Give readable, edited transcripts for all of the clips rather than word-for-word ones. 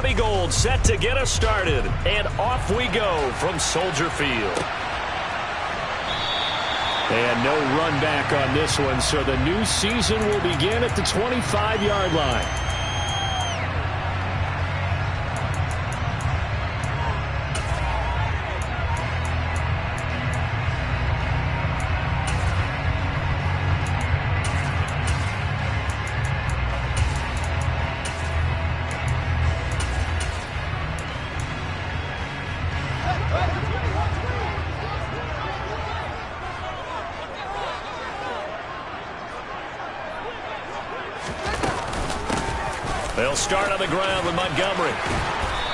Robbie Gould set to get us started. And off we go from Soldier Field. And no run back on this one, so the new season will begin at the 25-yard line. They'll start on the ground with Montgomery.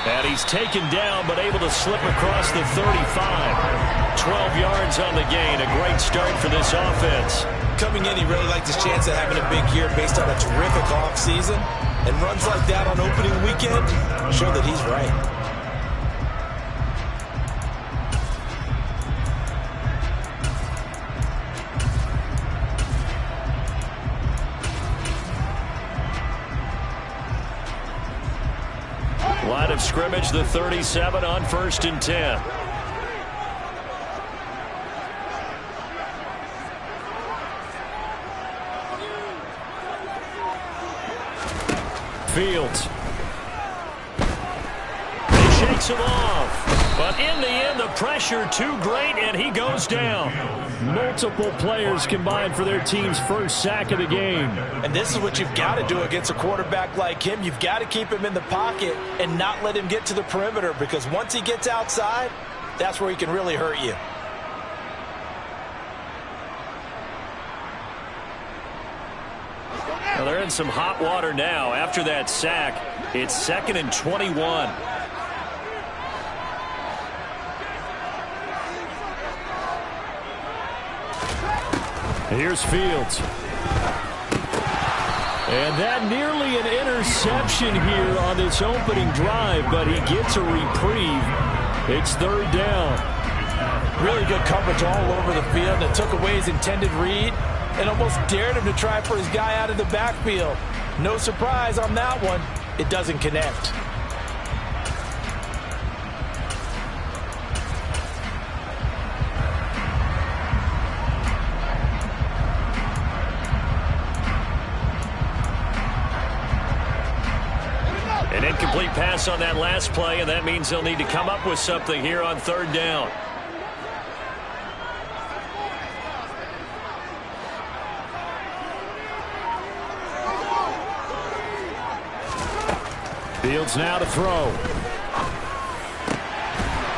And he's taken down, but able to slip across the 35. 12 yards on the gain. A great start for this offense. Coming in, he really liked his chance of having a big year based on a terrific offseason. And runs like that on opening weekend show that he's right. Line of scrimmage, the 37 on 1st and 10. Fields. He shakes him off. But in the end, the pressure too great, and he goes down. Multiple players combined for their team's first sack of the game. And this is what you've got to do against a quarterback like him. You've got to keep him in the pocket and not let him get to the perimeter, because once he gets outside, that's where he can really hurt you. Well, they're in some hot water now. After that sack, it's 2nd and 21. Here's Fields. And that nearly an interception here on this opening drive, but he gets a reprieve. It's 3rd down. Really good coverage all over the field that took away his intended read and almost dared him to try for his guy out of the backfield. No surprise on that one. It doesn't connect. An incomplete pass on that last play, and that means they'll need to come up with something here on 3rd down. Fields now to throw.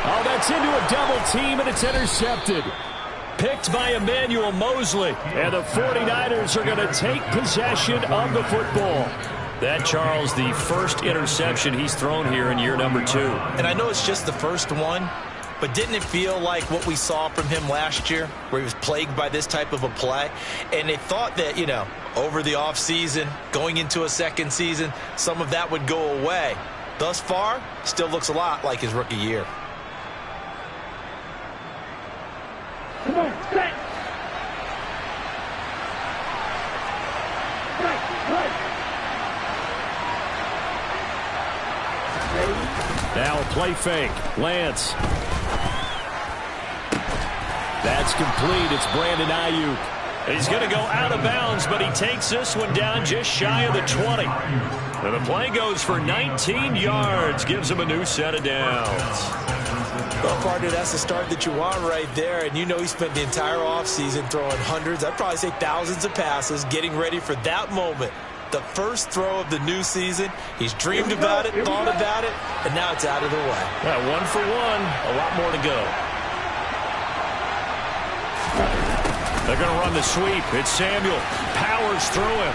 Oh, that's into a double team, and it's intercepted. Picked by Emmanuel Mosley, and the 49ers are going to take possession of the football. That, Charles, the first interception he's thrown here in year number 2. And I know it's just the first one, but didn't it feel like what we saw from him last year, where he was plagued by this type of a play? And they thought that, you know, over the offseason, going into a second season, some of that would go away. Thus far, still looks a lot like his rookie year. Come on, set. Now a play fake. Lance. That's complete. It's Brandon Ayuk. He's going to go out of bounds, but he takes this one down just shy of the 20. And the play goes for 19 yards. Gives him a new set of downs. Well, partner, that's the start that you want right there. And you know he spent the entire offseason throwing hundreds, I'd probably say thousands of passes, getting ready for that moment. The first throw of the new season. He's dreamed about it, thought about it, and now it's out of the way. Well, 1 for 1. A lot more to go. They're going to run the sweep. It's Samuel. Powers through him.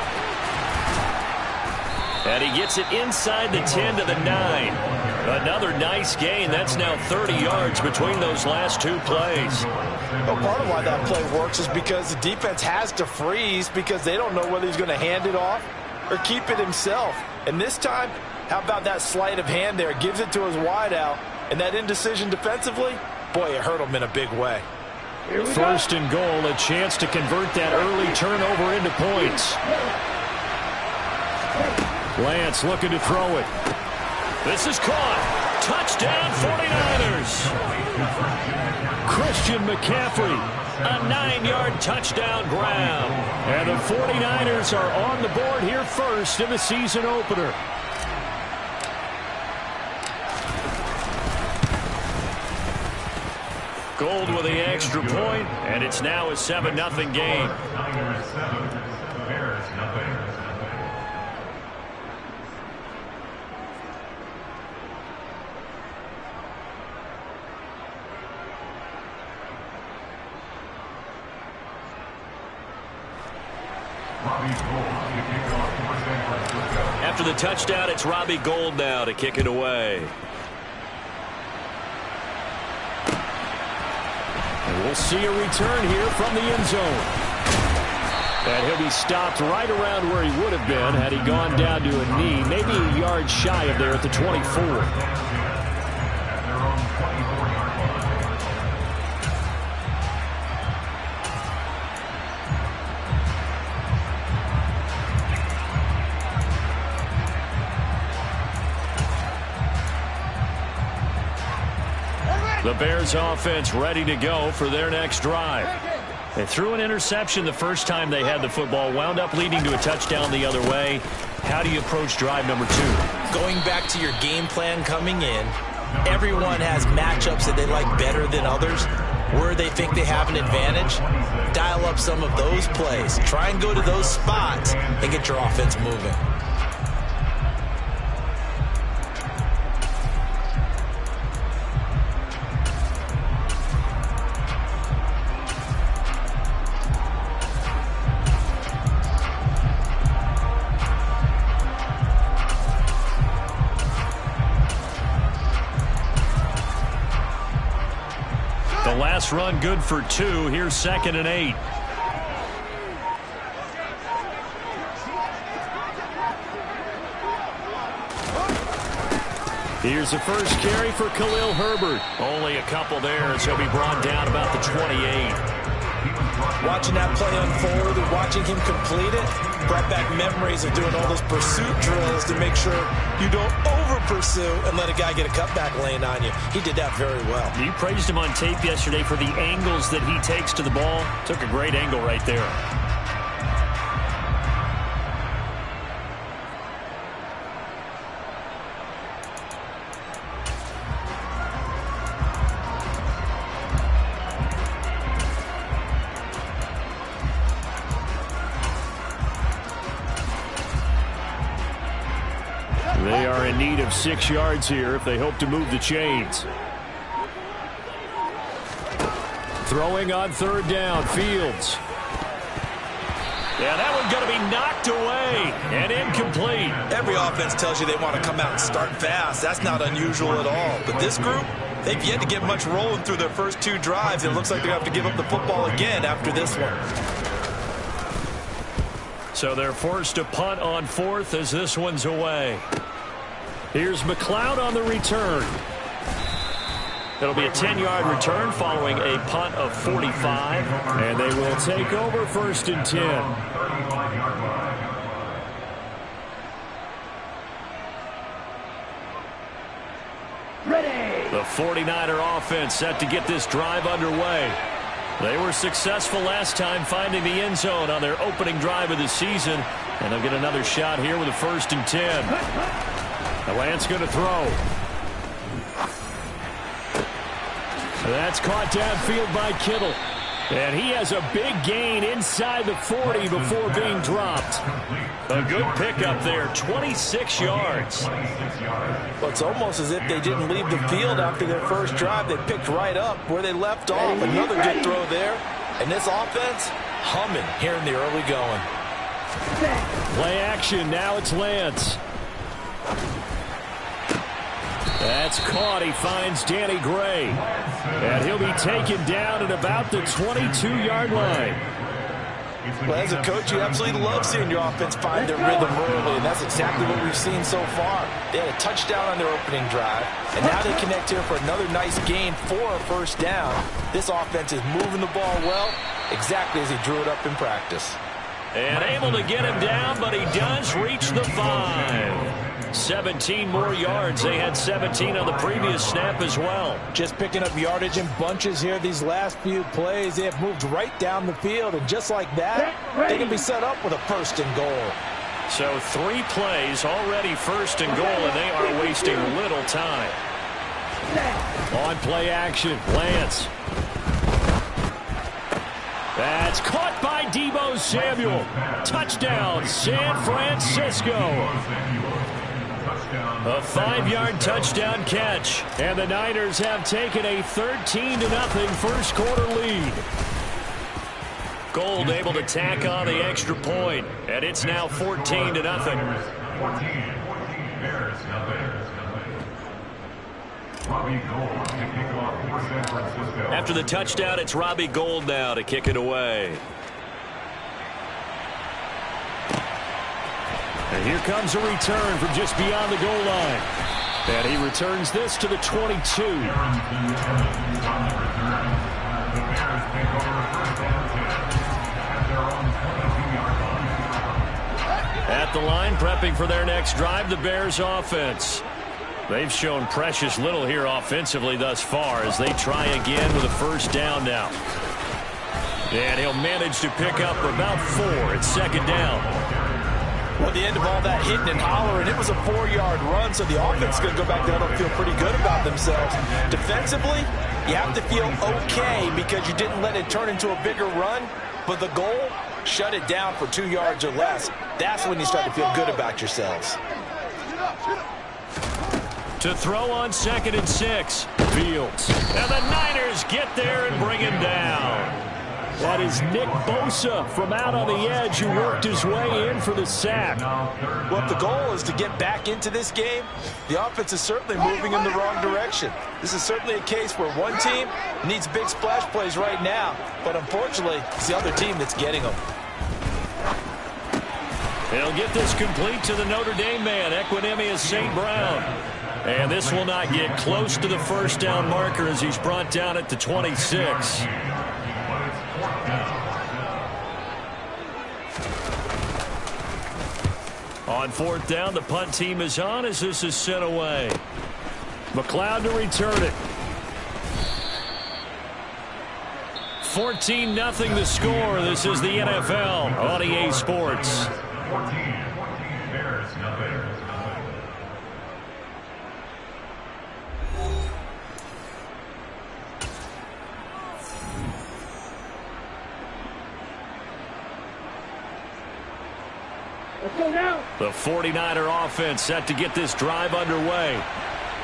And he gets it inside the 10 to the 9. Another nice gain. That's now 30 yards between those last 2 plays. Well, part of why that play works is because the defense has to freeze because they don't know whether he's going to hand it off or keep it himself. And this time, how about that sleight of hand there? Gives it to his wideout. And that indecision defensively, boy, it hurt him in a big way. 1st and goal, a chance to convert that early turnover into points. Lance looking to throw it. This is caught. Touchdown 49ers. Christian McCaffrey, a 9-yard touchdown grab. And the 49ers are on the board here first in the season opener. Gold with the extra point, and it's now a 7-0 game. After the touchdown, it's Robbie Gould now to kick it away. And we'll see a return here from the end zone. And he'll be stopped right around where he would have been had he gone down to a knee, maybe a yard shy of there at the 24. The Bears offense ready to go for their next drive. They threw an interception the first time they had the football, wound up leading to a touchdown the other way. How do you approach drive number 2? Going back to your game plan coming in, everyone has matchups that they like better than others. Where they think they have an advantage, dial up some of those plays. Try and go to those spots and get your offense moving. Last run good for 2. Here's 2nd and 8. Here's the first carry for Khalil Herbert. Only a couple there as he'll be brought down about the 28. Watching that play unfold and watching him complete it brought back memories of doing all those pursuit drills to make sure you don't over-pursue and let a guy get a cutback lane on you. He did that very well. You praised him on tape yesterday for the angles that he takes to the ball. Took a great angle right there. They are in need of 6 yards here if they hope to move the chains. Throwing on 3rd down, Fields. Yeah, that one's going to be knocked away and incomplete. Every offense tells you they want to come out and start fast. That's not unusual at all. But this group, they've yet to get much rolling through their first 2 drives. It looks like they're going to have to give up the football again after this one. So they're forced to punt on 4th as this one's away. Here's McLeod on the return. It'll be a 10-yard return following a punt of 45. And they will take over 1st and 10. Ready. The 49er offense set to get this drive underway. They were successful last time finding the end zone on their opening drive of the season. And they'll get another shot here with a 1st and 10. Lance going to throw. That's caught downfield by Kittle. And he has a big gain inside the 40 before being dropped. A good pickup there, 26 yards. Well, it's almost as if they didn't leave the field after their first drive. They picked right up where they left off. Another good throw there. And this offense, humming here in the early going. Play action, now it's Lance. That's caught. He finds Danny Gray. And he'll be taken down at about the 22-yard line. Well, as a coach, you absolutely love seeing your offense find their rhythm early, and that's exactly what we've seen so far. They had a touchdown on their opening drive, and now they connect here for another nice gain for a 1st down. This offense is moving the ball well, exactly as he drew it up in practice. And able to get him down, but he does reach the 5. 17 more yards. They had 17 on the previous snap as well. Just picking up yardage in bunches here these last few plays. They have moved right down the field, and just like that, they can be set up with a 1st and goal. So 3 plays already 1st and goal, and they are wasting little time. On play action, Lance. That's caught by Deebo Samuel. Touchdown, San Francisco. A 5-yard touchdown catch. And the Niners have taken a 13-0 first quarter lead. Gold able to tack on the extra point, and it's now 14-0. After the touchdown, it's Robbie Gould now to kick it away. And here comes a return from just beyond the goal line. And he returns this to the 22. At the line, prepping for their next drive, the Bears offense. They've shown precious little here offensively thus far as they try again with a 1st down now. And he'll manage to pick up about 4. It's 2nd down. Well, at the end of all that hitting and hollering, it was a 4-yard run, so the offense is going to go back there and feel pretty good about themselves. Defensively, you have to feel okay because you didn't let it turn into a bigger run, but the goal, shut it down for 2 yards or less. That's when you start to feel good about yourselves. To throw on 2nd and 6. Fields. And the Niners get there and bring him down. That is Nick Bosa from out on the edge who worked his way in for the sack. Well, if the goal is to get back into this game, the offense is certainly moving in the wrong direction. This is certainly a case where one team needs big splash plays right now, but unfortunately, it's the other team that's getting them. They'll get this complete to the Notre Dame man, Equanimeous St. Brown. And this will not get close to the 1st down marker as he's brought down at the 26. On 4th down, the punt team is on as this is sent away. McLeod to return it. 14-0 the score. This is the NFL on EA Sports. The 49er offense set to get this drive underway.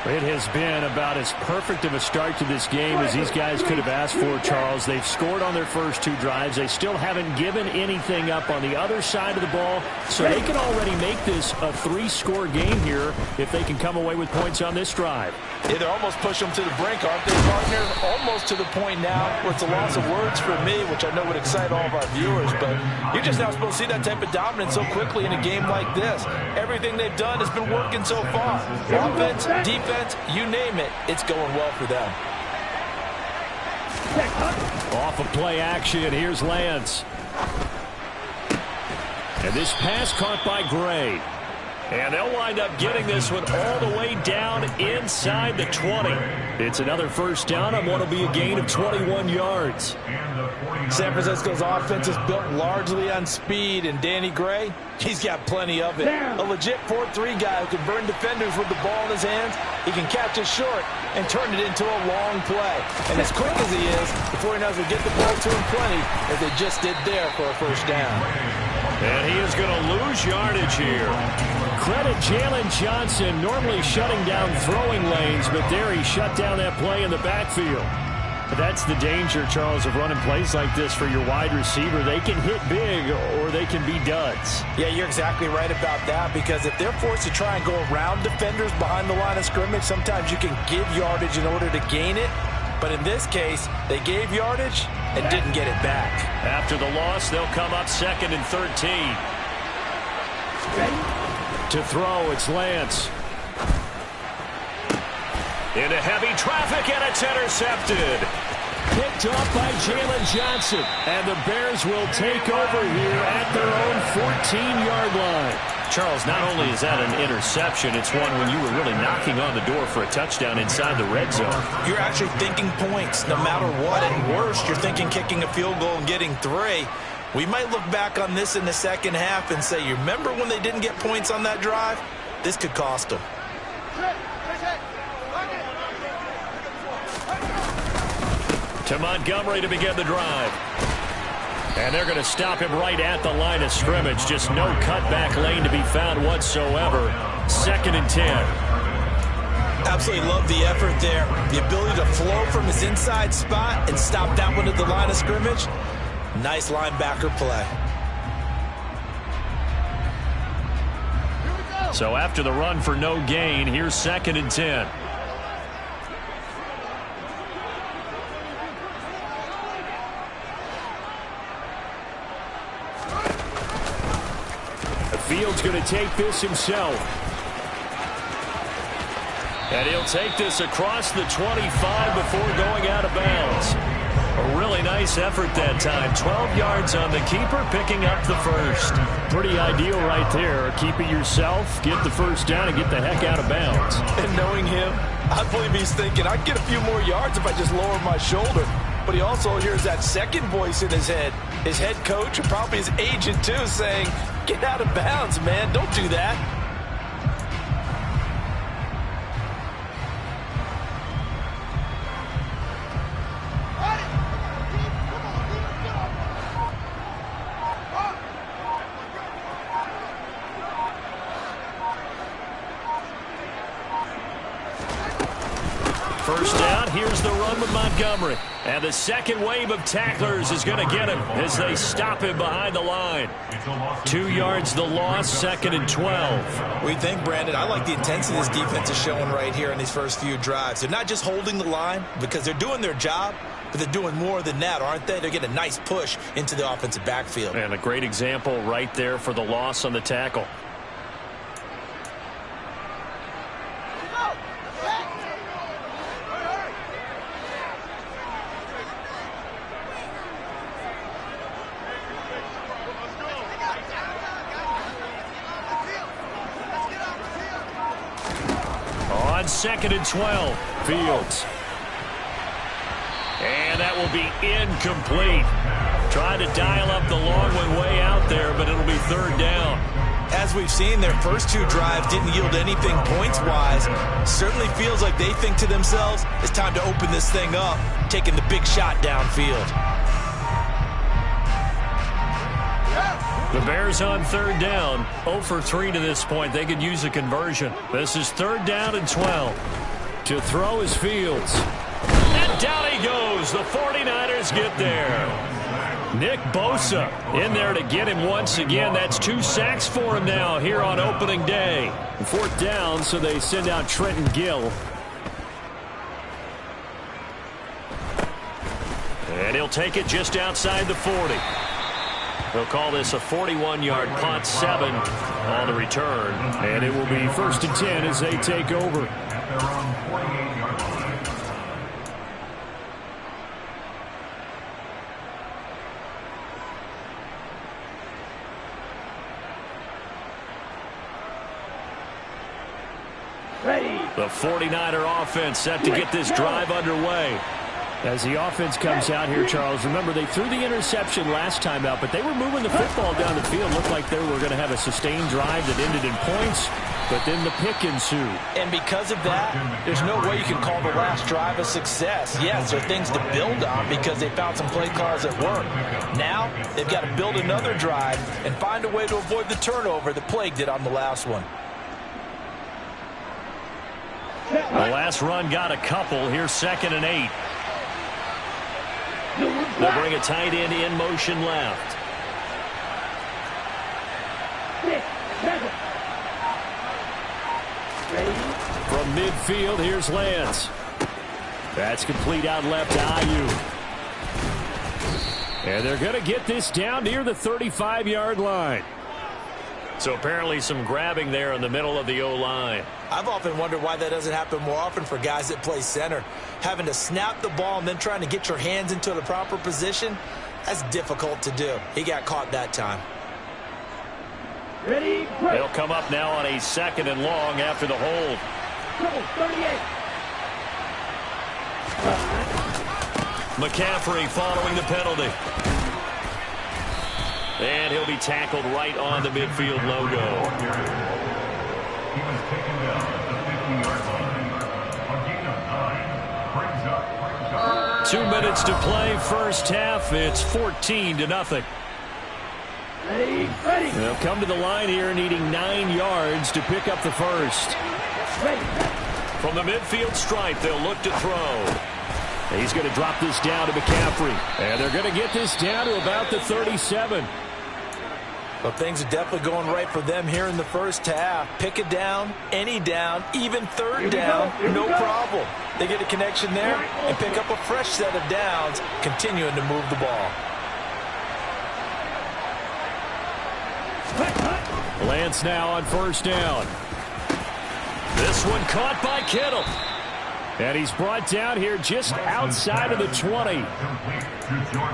It has been about as perfect of a start to this game as these guys could have asked for, Charles. They've scored on their first 2 drives. They still haven't given anything up on the other side of the ball, so they can already make this a 3-score game here if they can come away with points on this drive. Yeah, they're almost pushing them to the brink, aren't they, partner? Almost to the point now where it's a loss of words for me, which I know would excite all of our viewers, but you're just not supposed to see that type of dominance so quickly in a game like this. Everything they've done has been working so far. Offense, defense, you name it, it's going well for them. Off of play action, here's Lance. And this pass caught by Gray. And they'll wind up getting this one all the way down inside the 20. It's another 1st down on what will be a gain of 21 yards. San Francisco's offense is built largely on speed, and Danny Gray, he's got plenty of it. A legit 4-3 guy who can burn defenders with the ball in his hands. He can catch it short and turn it into a long play. And as quick as he is, the 49ers will get the ball to him plenty, as they just did there for a 1st down. And he is going to lose yardage here. Credit Jalen Johnson, normally shutting down throwing lanes, but there he shut down that play in the backfield. But that's the danger, Charles, of running plays like this for your wide receiver. They can hit big or they can be duds. Yeah, you're exactly right about that, because if they're forced to try and go around defenders behind the line of scrimmage, sometimes you can give yardage in order to gain it. But in this case, they gave yardage and didn't get it back. After the loss, they'll come up 2nd and 13. To throw, it's Lance. Into heavy traffic, and it's intercepted. Picked off by Jalen Johnson. And the Bears will take over here at their own 14-yard line. Charles, not only is that an interception, it's one when you were really knocking on the door for a touchdown inside the red zone. You're actually thinking points no matter what. At worst, you're thinking kicking a field goal and getting 3. We might look back on this in the second half and say, you remember when they didn't get points on that drive? This could cost them. To Montgomery to begin the drive. And they're going to stop him right at the line of scrimmage. Just no cutback lane to be found whatsoever. 2nd and 10. Absolutely love the effort there. The ability to flow from his inside spot and stop that one at the line of scrimmage. Nice linebacker play. So after the run for no gain, here's 2nd and 10. Fields going to take this himself. And he'll take this across the 25 before going out of bounds. A really nice effort that time. 12 yards on the keeper, picking up the first. Pretty ideal right there. Keep it yourself, get the first down, and get the heck out of bounds. And knowing him, I believe he's thinking, I can get a few more yards if I just lower my shoulder. But he also hears that second voice in his head. His head coach and probably his agent, too, saying, get out of bounds, man. Don't do that. First down, here's the run with Montgomery. And the second wave of tacklers is going to get him as they stop him behind the line. 2 yards the loss, 2nd and 12. We think, Brandon, I like the intensity this defense is showing right here in these first few drives. They're not just holding the line because they're doing their job, but they're doing more than that, aren't they? They're getting a nice push into the offensive backfield. And a great example right there for the loss on the tackle. On 2nd and 12, Fields. And that will be incomplete. Trying to dial up the long one way out there, but it'll be 3rd down. As we've seen, their first 2 drives didn't yield anything points-wise. Certainly feels like they think to themselves, it's time to open this thing up, taking the big shot downfield. The Bears on 3rd down, 0 for 3 to this point. They could use a conversion. This is 3rd down and 12. To throw is Fields. And down he goes. The 49ers get there. Nick Bosa in there to get him once again. That's 2 sacks for him now here on opening day. 4th down, so they send out Trenton Gill. And he'll take it just outside the 40. They'll call this a 41-yard punt, 7 on the return. And it will be 1st and 10 as they take over. The 49er offense set to get this drive underway. As the offense comes out here, Charles, remember they threw the interception last time out, but they were moving the football down the field. Looked like they were going to have a sustained drive that ended in points, but then the pick ensued. And because of that, there's no way you can call the last drive a success. Yes, there are things to build on because they found some play calls that work. Now, they've got to build another drive and find a way to avoid the turnover that plagued it on the last one. The last run got a couple. Here's 2nd and 8. They'll bring a tight end in motion left. From midfield, here's Lance. That's complete out left to Aiyuk. And they're going to get this down near the 35-yard line. So apparently some grabbing there in the middle of the O-line. I've often wondered why that doesn't happen more often for guys that play center. Having to snap the ball and then trying to get your hands into the proper position, that's difficult to do. He got caught that time. Ready, break. They'll come up now on a 2nd and long after the hold. Trouble, 38. McCaffrey following the penalty. And he'll be tackled right on the midfield logo. He was taken down at the 50-yard line. A gain of 9. Brings up. 2 minutes to play, first half. It's 14-0. Ready, ready. They'll come to the line here needing 9 yards to pick up the first. Ready. From the midfield stripe, they'll look to throw. He's going to drop this down to McCaffrey. And they're going to get this down to about the 37. Well, things are definitely going right for them here in the first half. Pick a down, any down, even third down, no problem. They get a connection there and pick up a fresh set of downs, continuing to move the ball. Lance now on first down. This one caught by Kittle. And he's brought down here just outside of the 20.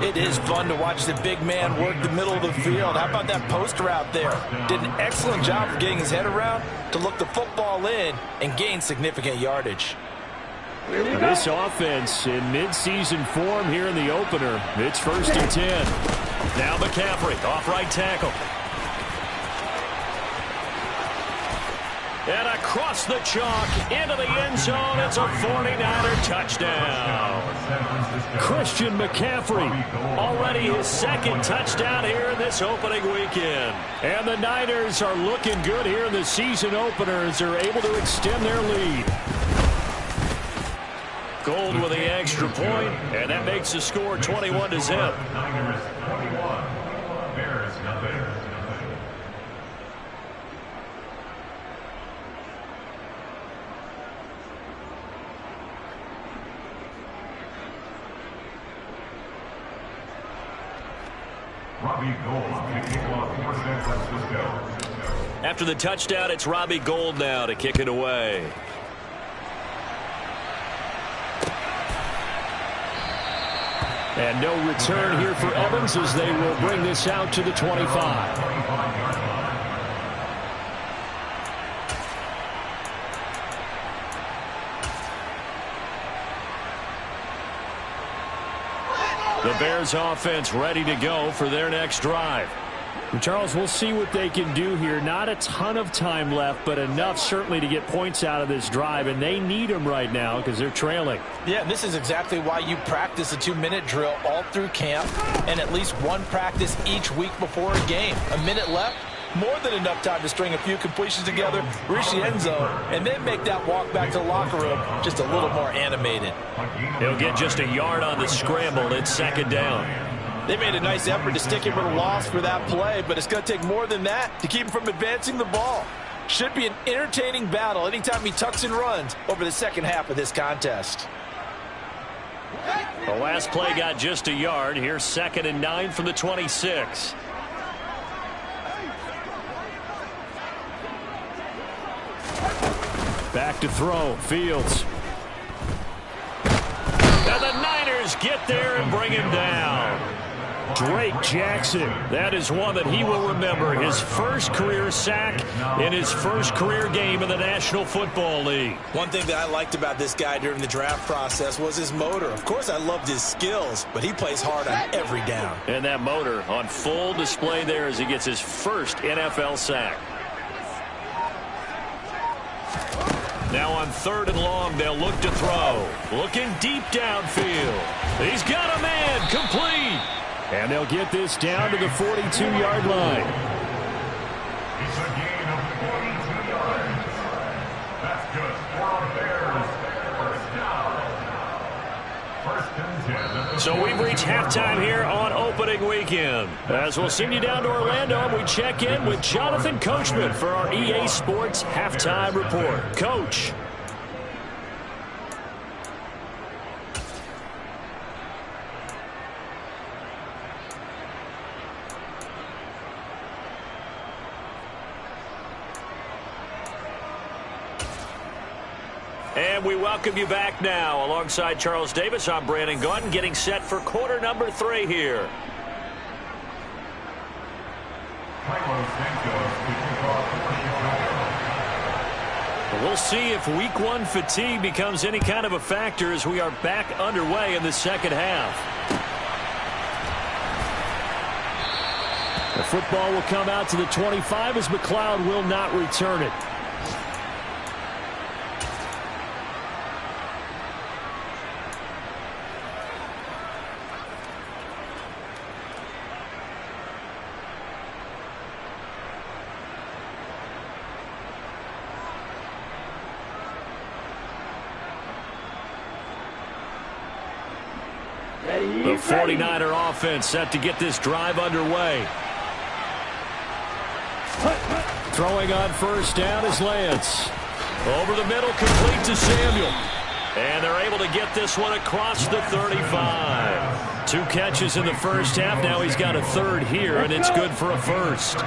It is fun to watch the big man work the middle of the field. How about that post route there? Did an excellent job of getting his head around to look the football in and gain significant yardage. This offense in midseason form here in the opener. It's 1st and 10. Now McCaffrey off right tackle. And across the chalk into the end zone. It's a 49er touchdown. Christian McCaffrey already his 2nd touchdown here in this opening weekend. And the Niners are looking good here in the season openers. They're able to extend their lead. Gold with the extra point, and that makes the score 21-0. Niners 21. Bears nothing. Robbie Gould to kick off for San Francisco. After the touchdown, it's Robbie Gould now to kick it away. And no return here for Evans as they will bring this out to the 25. The Bears offense ready to go for their next drive. Charles, we'll see what they can do here. Not a ton of time left, but enough certainly to get points out of this drive, and they need them right now because they're trailing. Yeah, this is exactly why you practice a 2-minute drill all through camp and at least one practice each week before a game. A minute left, more than enough time to string a few completions together, reach the end zone, and then make that walk back to the locker room just a little more animated. He'll get just a yard on the scramble. It's 2nd down. They made a nice effort to stick him with a loss for that play, but it's going to take more than that to keep him from advancing the ball. Should be an entertaining battle anytime he tucks and runs over the second half of this contest. The last play got just a yard. Here's 2nd and 9 from the 26. Back to throw. Fields. And the Niners get there and bring him down. Drake Jackson, that is one that he will remember. His first career sack in his first career game in the National Football League. One thing that I liked about this guy during the draft process was his motor. Of course, I loved his skills, but he plays hard on every down. And that motor on full display there as he gets his first NFL sack. Now on 3rd and long, they'll look to throw. Looking deep downfield. He's got a man, complete. And they'll get this down to the 42-yard line. It's a gain of 42 yards. That's good for our Bears. First and 10. So we've reached halftime here on opening weekend. As we'll send you down to Orlando, and we check in with Jonathan Coachman for our EA Sports Halftime Report. Coach. And we welcome you back now. Alongside Charles Davis, I'm Brandon Gunn, getting set for quarter number 3 here. Carlos Santos we'll see if week one fatigue becomes any kind of a factor as we are back underway in the second half. The football will come out to the 25 as McLeod will not return it. The 49er offense set to get this drive underway. Throwing on first down is Lance. Over the middle, complete to Samuel. And they're able to get this one across the 35. 2 catches in the first half. Now he's got a third here, and it's good for a first.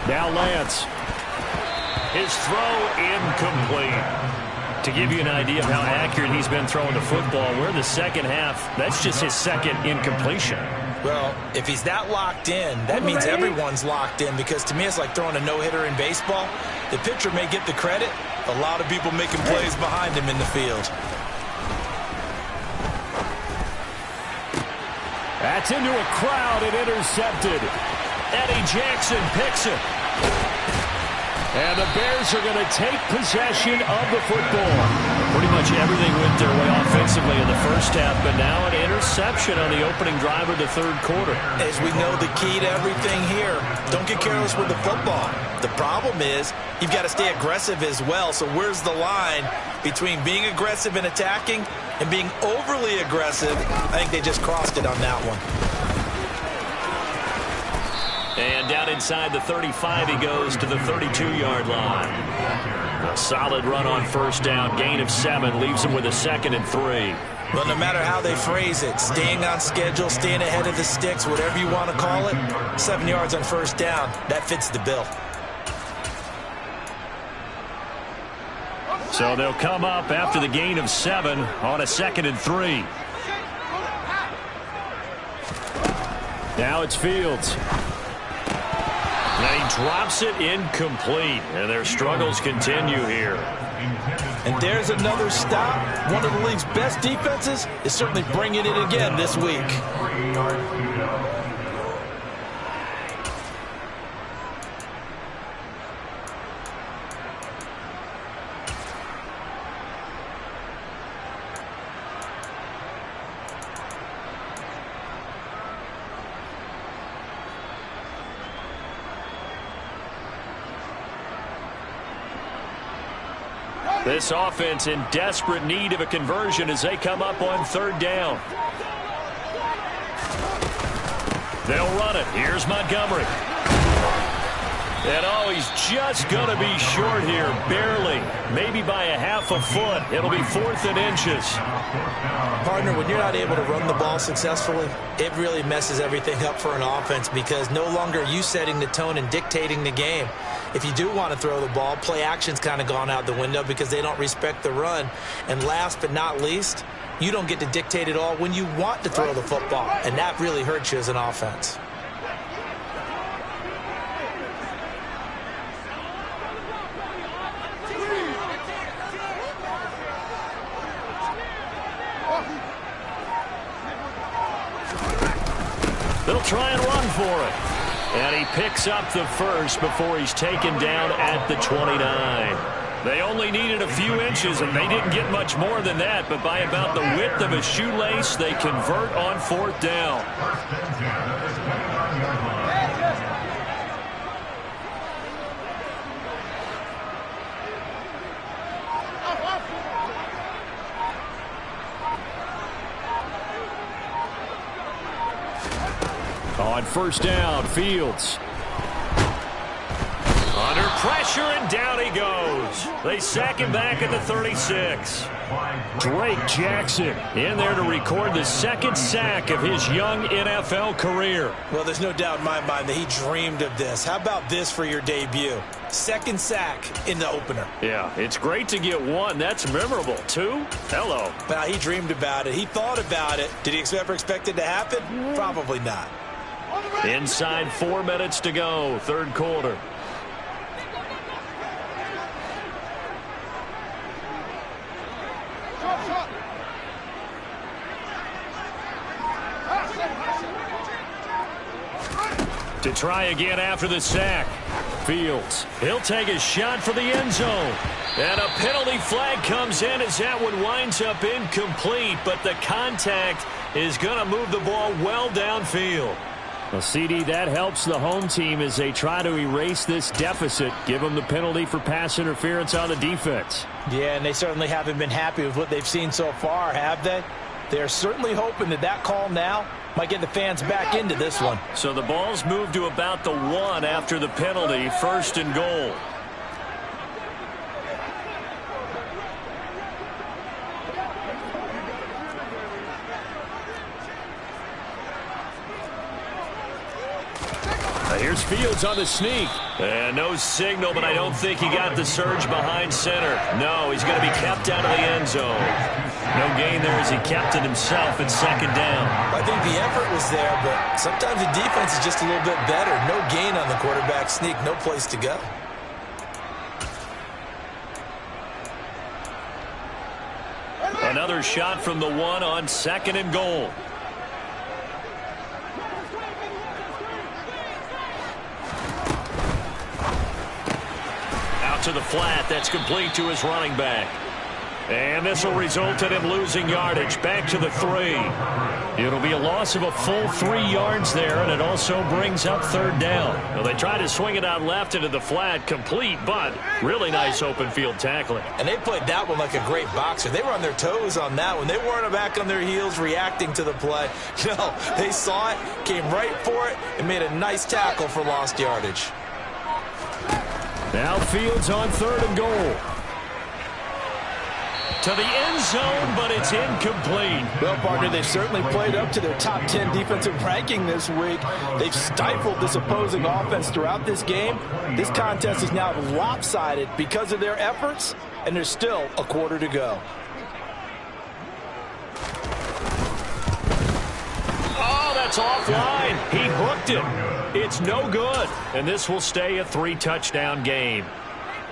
Now Lance. His throw incomplete. To give you an idea of how accurate he's been throwing the football, we're in the second half. That's just his second incompletion. Well, if he's that locked in, that means everyone's locked in, because to me it's like throwing a no-hitter in baseball. The pitcher may get the credit. A lot of people making plays behind him in the field. That's into a crowd and intercepted. Eddie Jackson picks it. And the Bears are going to take possession of the football. Pretty much everything went their way offensively in the first half, but now an interception on the opening drive of the third quarter. As we know, the key to everything here, don't get careless with the football. The problem is you've got to stay aggressive as well. So where's the line between being aggressive and attacking and being overly aggressive? I think they just crossed it on that one. And down inside the 35, he goes to the 32-yard line. A solid run on first down, gain of 7, leaves him with a 2nd and 3. Well, no matter how they phrase it, staying on schedule, staying ahead of the sticks, whatever you want to call it, 7 yards on first down, that fits the bill. So they'll come up after the gain of 7 on a 2nd and 3. Now it's Fields. And he drops it incomplete, and their struggles continue here. And there's another stop. One of the league's best defenses is certainly bringing it again this week. This offense in desperate need of a conversion as they come up on third down. They'll run it. Here's Montgomery. And oh, he's just going to be short here, barely. Maybe by a half a foot. It'll be 4th and inches. Partner, when you're not able to run the ball successfully, it really messes everything up for an offense, because no longer are you setting the tone and dictating the game. If you do want to throw the ball, play action's kind of gone out the window because they don't respect the run. And last but not least, you don't get to dictate it all when you want to throw the football. And that really hurts you as an offense. They'll try and run for it. And he picks up the first before he's taken down at the 29. They only needed a few inches, and they didn't get much more than that. But by about the width of a shoelace, they convert on 4th down. On first down, Fields. Under pressure, and down he goes. They sack him back at the 36. Drake Jackson in there to record the 2nd sack of his young NFL career. Well, there's no doubt in my mind that he dreamed of this. How about this for your debut? 2nd sack in the opener. Yeah, it's great to get 1. That's memorable. 2? Hello. Well, he dreamed about it. He thought about it. Did he ever expect it to happen? Probably not. Inside 4 minutes to go, third quarter. To try again after the sack. Fields, he'll take a shot for the end zone. And a penalty flag comes in as that one winds up incomplete, but the contact is going to move the ball well downfield. Well, CD, that helps the home team as they try to erase this deficit, give them the penalty for pass interference on the defense. Yeah, and they certainly haven't been happy with what they've seen so far, have they? They're certainly hoping that that call now might get the fans back into this one. So the ball's moved to about the 1 after the penalty, first and goal. Here's Fields on the sneak. And no signal, but I don't think he got the surge behind center. No, he's going to be kept out of the end zone. No gain there as he kept it himself at second down. I think the effort was there, but sometimes the defense is just a little bit better. No gain on the quarterback sneak, no place to go. Another shot from the 1 on second and goal. To the flat, that's complete to his running back. And this will result in him losing yardage. Back to the 3. It'll be a loss of a full 3 yards there, and it also brings up third down. Well, they try to swing it out left into the flat, complete, but really nice open field tackling. And they played that one like a great boxer. They were on their toes on that one. They weren't back on their heels reacting to the play. No, they saw it, came right for it, and made a nice tackle for lost yardage. Now Fields on third and goal. To the end zone, but it's incomplete. Well, partner, they've certainly played up to their top 10 defensive ranking this week. They've stifled this opposing offense throughout this game. This contest is now lopsided because of their efforts, and there's still a quarter to go. Oh, that's offline. He hooked it. It's no good. And this will stay a 3-touchdown game.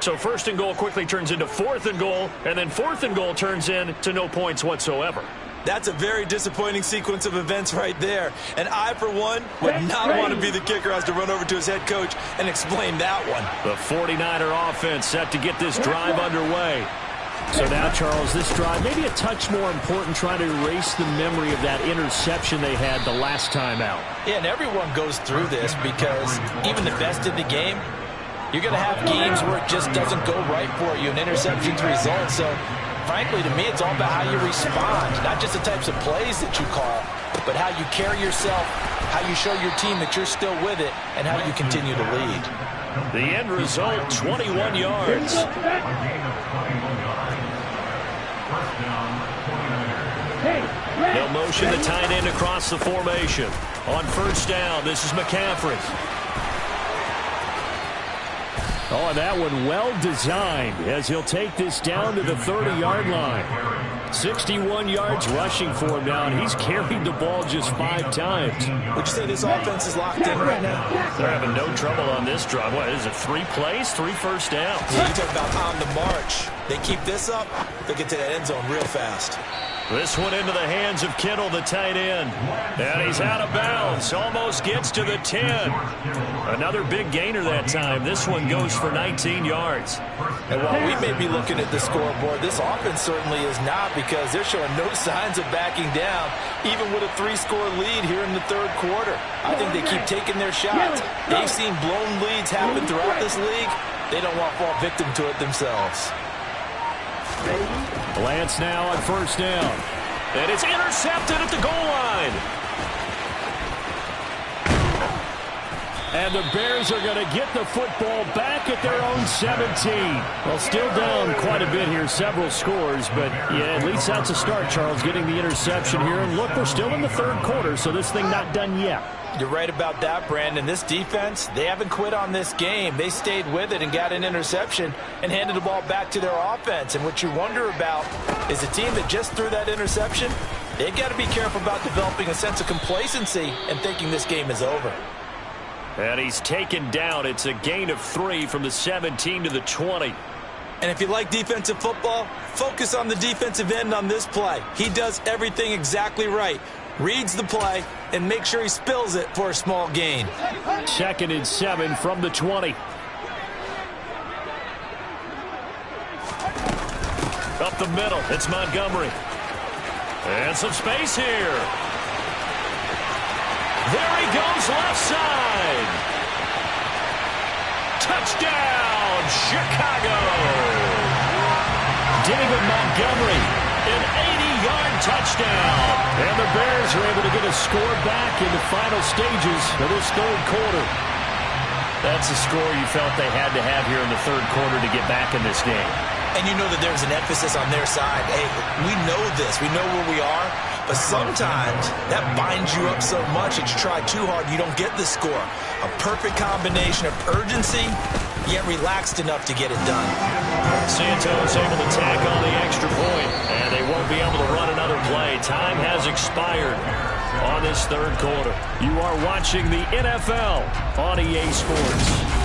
So first and goal quickly turns into fourth and goal, and then fourth and goal turns into no points whatsoever. That's a very disappointing sequence of events right there. And I, for one, would not want to be the kicker who has to run over to his head coach and explain that one. The 49er offense set to get this drive underway. So now, Charles, this drive maybe a touch more important, trying to erase the memory of that interception they had the last time out. Yeah, and everyone goes through this because even the best in the game, you're going to have games where it just doesn't go right for you, and interceptions result. So, frankly, to me, it's all about how you respond, not just the types of plays that you call, but how you carry yourself, how you show your team that you're still with it, and how you continue to lead. The end result, 21 yards. They'll motion the tight end across the formation. On first down, this is McCaffrey. Oh, and that one well designed as he'll take this down to the 30-yard line. 61 yards rushing for him now, and he's carried the ball just 5 times. Would you say this offense is locked in right now? They're having no trouble on this drive. What is it, 3 plays, 3 first downs? Yeah, you talk about on the march. They keep this up, they'll get to that end zone real fast. This one into the hands of Kittle, the tight end. And he's out of bounds. Almost gets to the 10. Another big gainer that time. This one goes for 19 yards. And while we may be looking at the scoreboard, this offense certainly is not, because they're showing no signs of backing down, even with a 3-score lead here in the third quarter. I think they keep taking their shots. They've seen blown leads happen throughout this league. They don't want to fall victim to it themselves. Lance now on first down. And it's intercepted at the goal line. And the Bears are going to get the football back at their own 17. Well, still down quite a bit here, several scores, but yeah, at least that's a start, Charles, getting the interception here. And look, we're still in the third quarter, so this thing not done yet. You're right about that, Brandon. This defense, they haven't quit on this game. They stayed with it and got an interception and handed the ball back to their offense. And what you wonder about is a team that just threw that interception They've got to be careful about developing a sense of complacency and thinking this game is over. And he's taken down. It's a gain of 3 from the 17 to the 20. And if you like defensive football, focus on the defensive end on this play. He does everything exactly right. Reads the play and make sure he spills it for a small gain. 2nd and 7 from the 20. Up the middle, it's Montgomery. And some space here. There he goes, left side. Touchdown, Chicago. David Montgomery, an 80-yard touchdown. And the Bears are able to get a score back in the final stages of this third quarter. That's a score you felt they had to have here in the third quarter to get back in this game. And you know that there's an emphasis on their side. Hey, we know this. We know where we are. But sometimes that binds you up so much that you try too hard, you don't get the score. A perfect combination of urgency, yet relaxed enough to get it done. Santos able to tack on the extra point, and they won't be able to run another play. Time has expired on this third quarter. You are watching the NFL on EA Sports.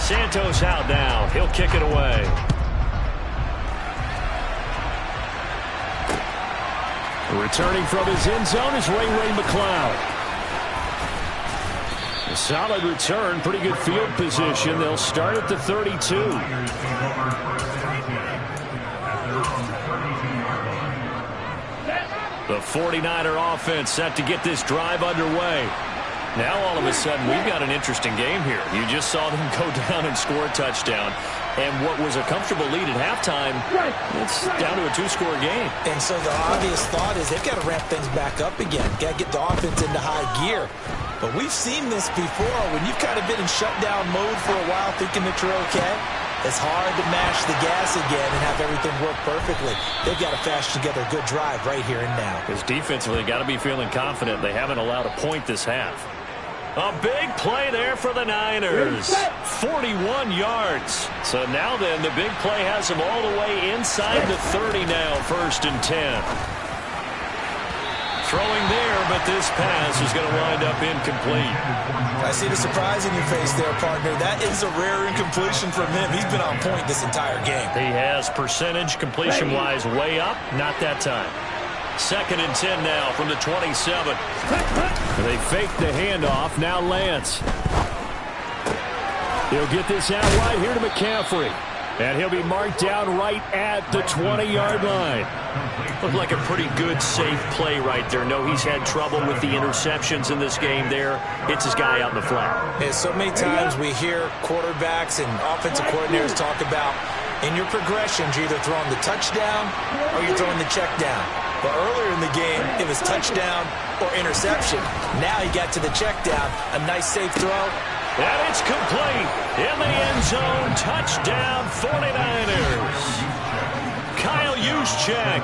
Santos out now. He'll kick it away. Returning from his end zone is Ray McCloud. A solid return, pretty good field position. They'll start at the 32. The 49er offense set to get this drive underway. Now, all of a sudden, we've got an interesting game here. You just saw them go down and score a touchdown. And what was a comfortable lead at halftime, it's down to a 2-score game. And so the obvious thought is they've got to ramp things back up again. Got to get the offense into high gear. But we've seen this before. When you've kind of been in shutdown mode for a while thinking that you're okay, it's hard to mash the gas again and have everything work perfectly. They've got to fashion together a good drive right here and now. Because defensively, got to be feeling confident. They haven't allowed a point this half. A big play there for the Niners. 41 yards. So now then, the big play has them all the way inside the 30 now, 1st and 10. Throwing there, but this pass is going to wind up incomplete. I see the surprise in your face there, partner. That is a rare incompletion from him. He's been on point this entire game. He has percentage completion-wise way up. Not that time. 2nd and 10 now from the 27. They fake the handoff. Now Lance. He'll get this out wide here to McCaffrey. And he'll be marked down right at the 20-yard line. Looked like a pretty good, safe play right there. No, he's had trouble with the interceptions in this game there. Hits his guy out in the flat. Yeah, so many times we hear quarterbacks and offensive coordinators talk about in your progressions, you're either throwing the touchdown or you're throwing the check down. But earlier in the game, it was touchdown or interception. Now he got to the check down. A nice, safe throw. And it's complete. In the end zone, touchdown 49ers. Kyle Juszczyk,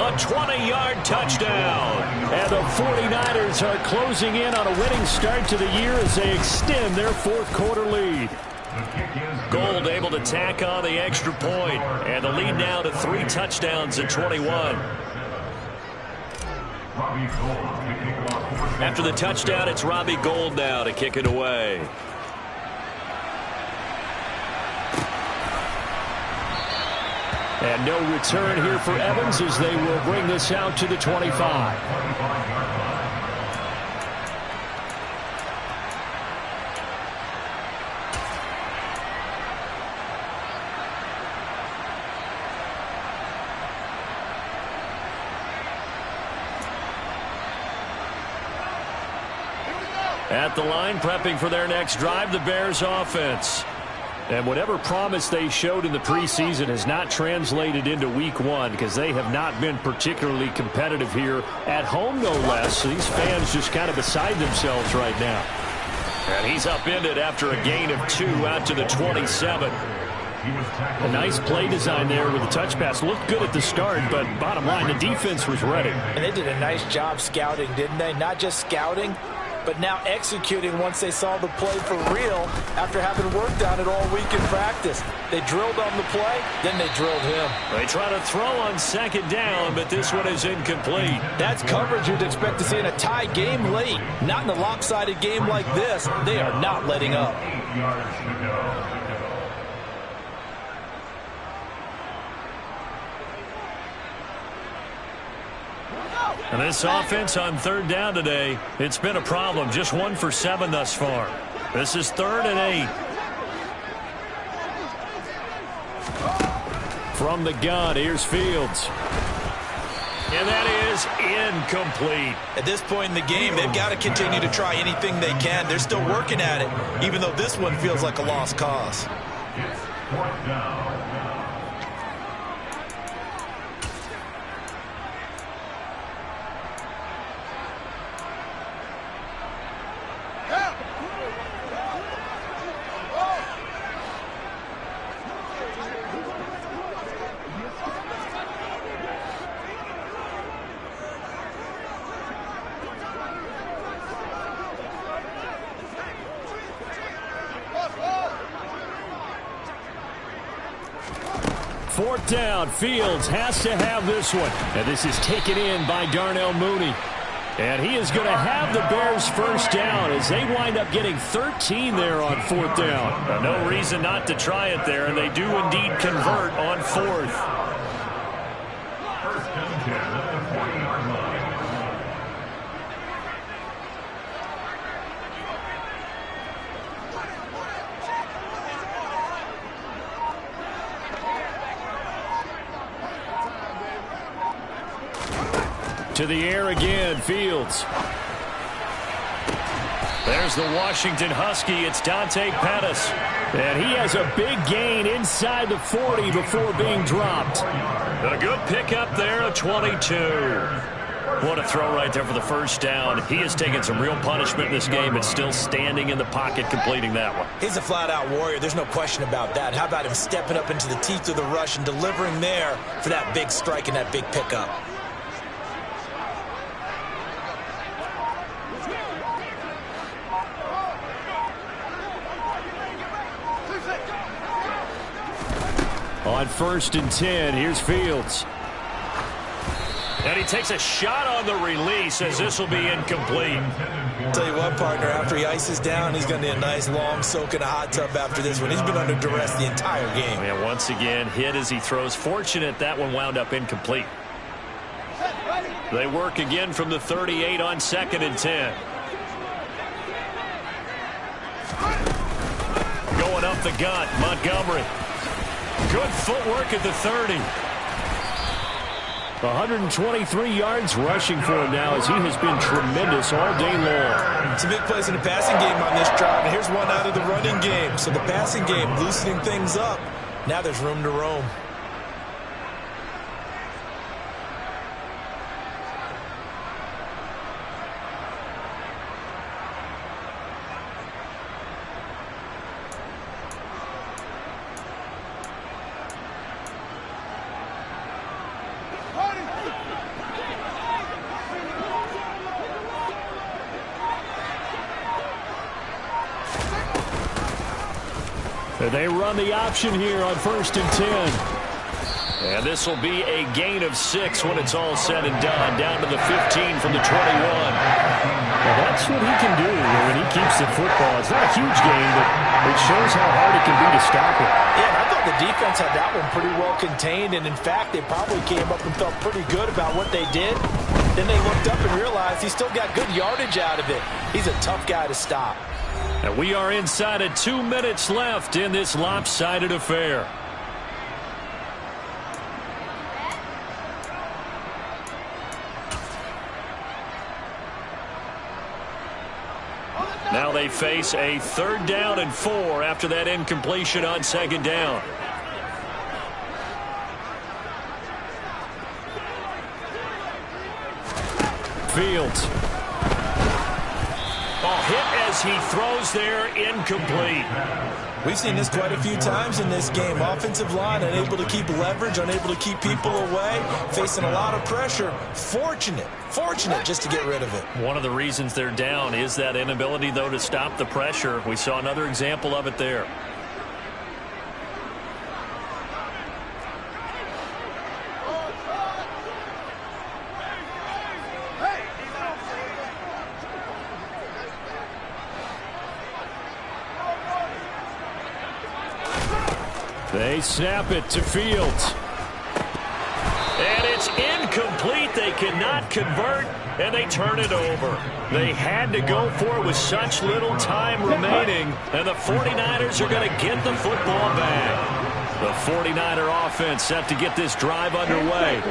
a 20-yard touchdown. And the 49ers are closing in on a winning start to the year as they extend their 4th quarter lead. Gold able to tack on the extra point. And the lead now to 3 touchdowns at 21. After the touchdown, it's Robbie Gould now to kick it away. And no return here for Evans as they will bring this out to the 25. At the line, prepping for their next drive, the Bears offense. And whatever promise they showed in the preseason has not translated into week 1 because they have not been particularly competitive here at home, no less. So these fans just kind of beside themselves right now. And he's upended after a gain of 2 out to the 27. A nice play design there with the touch pass. Looked good at the start, but bottom line, the defense was ready. And they did a nice job scouting, didn't they? Not just scouting, but now executing once they saw the play for real after having worked on it all week in practice. They drilled on the play, then they drilled him. They try to throw on second down, but this one is incomplete. That's coverage you'd expect to see in a tie game late. Not in a lopsided game like this. They are not letting up. 8 yards to go. And this offense on third down today, it's been a problem. Just 1 for 7 thus far. This is 3rd and 8. From the gun, here's Fields. And that is incomplete. At this point in the game, they've got to continue to try anything they can. They're still working at it, even though this one feels like a lost cause. It's 4th down. Fourth down, Fields has to have this one. And this is taken in by Darnell Mooney. And he is going to have the Bears first down as they wind up getting 13 there on 4th down. No reason not to try it there, and they do indeed convert on 4th. First and 10 at the 40-yard line. To the air again, Fields. There's the Washington Husky. It's Dante Pettis. And he has a big gain inside the 40 before being dropped. A good pickup there, a 22. What a throw right there for the first down. He has taken some real punishment in this game and still standing in the pocket completing that one. He's a flat-out warrior. There's no question about that. How about him stepping up into the teeth of the rush and delivering there for that big strike and that big pickup? On 1st and 10, here's Fields. And he takes a shot on the release as this will be incomplete. Tell you what, partner, after he ices down, he's going to need a nice long soak in a hot tub after this one. He's been under duress the entire game. And once again, hit as he throws. Fortunate that one wound up incomplete. They work again from the 38 on 2nd and 10. Going up the gut, Montgomery. Good footwork at the 30. 123 yards rushing for him now as he has been tremendous all day long. Some big plays in the passing game on this drive, and here's one out of the running game. So the passing game loosening things up. Now there's room to roam. They run the option here on 1st and 10. And this will be a gain of 6 when it's all said and done. Down to the 15 from the 21. Well, that's what he can do when he keeps the football. It's not a huge gain, but it shows how hard it can be to stop it. Yeah, I thought the defense had that one pretty well contained. And, in fact, they probably came up and felt pretty good about what they did. Then they looked up and realized he still got good yardage out of it. He's a tough guy to stop. And we are inside of 2 minutes left in this lopsided affair. Now they face a 3rd down and 4 after that incompletion on 2nd down. Fields. Ball hit as he throws there, incomplete. We've seen this quite a few times in this game. Offensive line unable to keep leverage, unable to keep people away, facing a lot of pressure. Fortunate just to get rid of it. One of the reasons they're down is that inability, though, to stop the pressure. We saw another example of it there. They snap it to Fields. And it's incomplete. They cannot convert, and they turn it over. They had to go for it with such little time remaining, and the 49ers are going to get the football back. The 49er offense set to get this drive underway.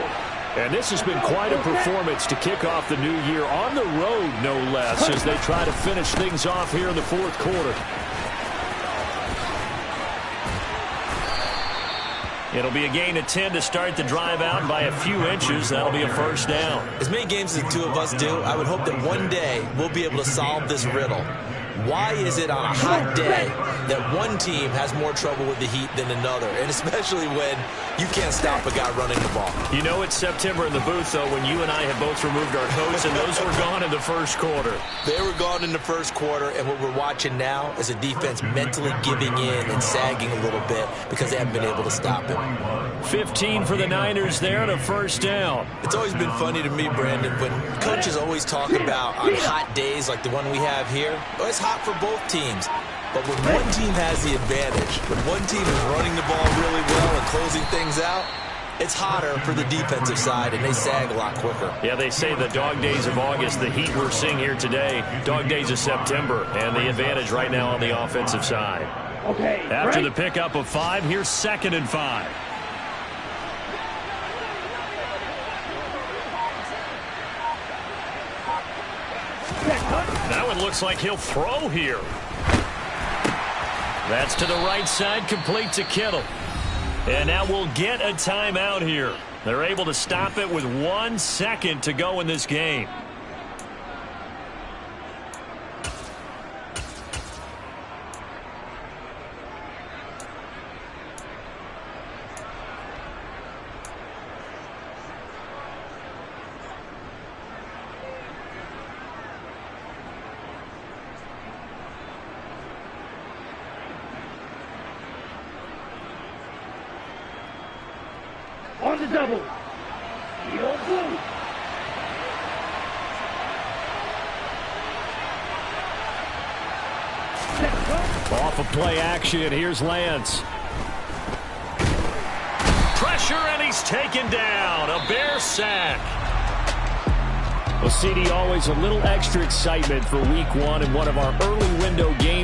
And this has been quite a performance to kick off the new year on the road, no less, as they try to finish things off here in the fourth quarter. It'll be a gain of 10 to start the drive out by a few inches. That'll be a first down. As many games as the two of us do, I would hope that one day we'll be able to solve this riddle. Why is it on a hot day that one team has more trouble with the heat than another? And especially when you can't stop a guy running the ball. You know it's September in the booth, though, when you and I have both removed our coats, and those were gone in the first quarter. They were gone in the first quarter, and what we're watching now is a defense mentally giving in and sagging a little bit because they haven't been able to stop him. 15 for the Niners there and a first down. It's always been funny to me, Brandon, when coaches always talk about on hot days like the one we have here, well, it's hot for both teams. But when one team has the advantage, when one team is running the ball really well and closing things out, it's hotter for the defensive side, and they sag a lot quicker. Yeah, they say the dog days of August, the heat we're seeing here today, dog days of September, and the advantage right now on the offensive side. Okay. After the pickup of 5, here's 2nd and 5. Now it looks like he'll throw here. That's to the right side, complete to Kittle. And now we'll get a timeout here. They're able to stop it with 1 second to go in this game. On the double. Field blue. Off of play action, here's Lance. Pressure, and he's taken down. A Bear sack. Well, CD, always a little extra excitement for week 1 in one of our early window games.